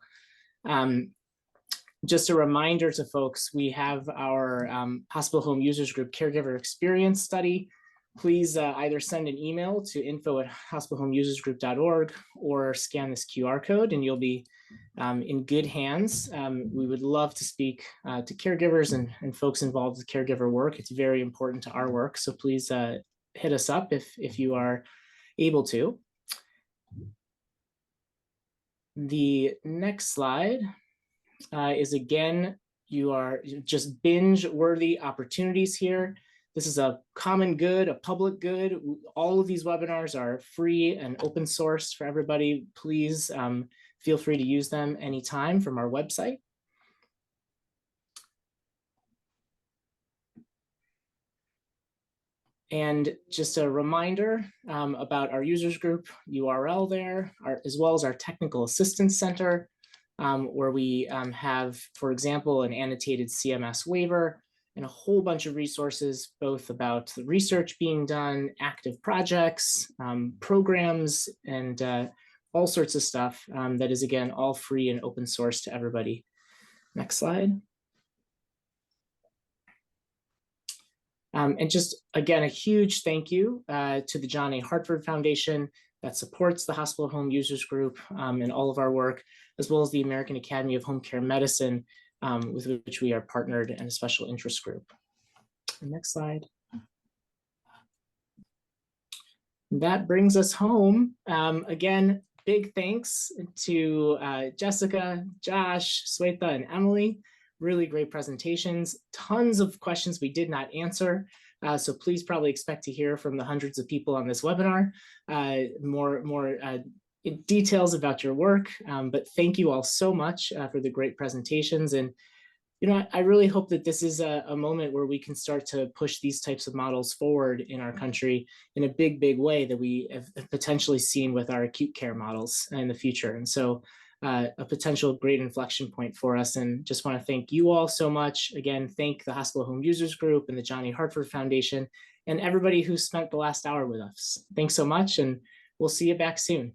Speaker 2: Just a reminder to folks, we have our Hospital Home Users Group Caregiver Experience Study. Please either send an email to info@hospitalhomeusersgroup.org or scan this QR code and you'll be in good hands. We would love to speak to caregivers and folks involved with caregiver work. It's very important to our work. So please hit us up if you are able to. The next slide is again, you are just binge-worthy opportunities here. This is a common good, a public good. All of these webinars are free and open source for everybody. Please feel free to use them anytime from our website. And just a reminder about our users group URL there, as well as our technical assistance center, where we have, for example, an annotated CMS waiver, and a whole bunch of resources, both about the research being done, active projects, programs, and all sorts of stuff that is, again, all free and open source to everybody. Next slide. And just, again, a huge thank you to the John A. Hartford Foundation that supports the Hospital Home Users Group and all of our work, as well as the American Academy of Home Care Medicine, with which we are partnered, and a special interest group. Next slide. That brings us home. Again, big thanks to Jessica, Josh, Swetha, and Emily. Really great presentations. Tons of questions we did not answer. So please probably expect to hear from the hundreds of people on this webinar more details about your work. But thank you all so much for the great presentations. And I really hope that this is a moment where we can start to push these types of models forward in our country in a big, big way that we have potentially seen with our acute care models in the future. And so a potential great inflection point for us. And just want to thank you all so much. Again, thank the Hospital Home Users Group and the John A. Hartford Foundation and everybody who spent the last hour with us. Thanks so much, and we'll see you back soon.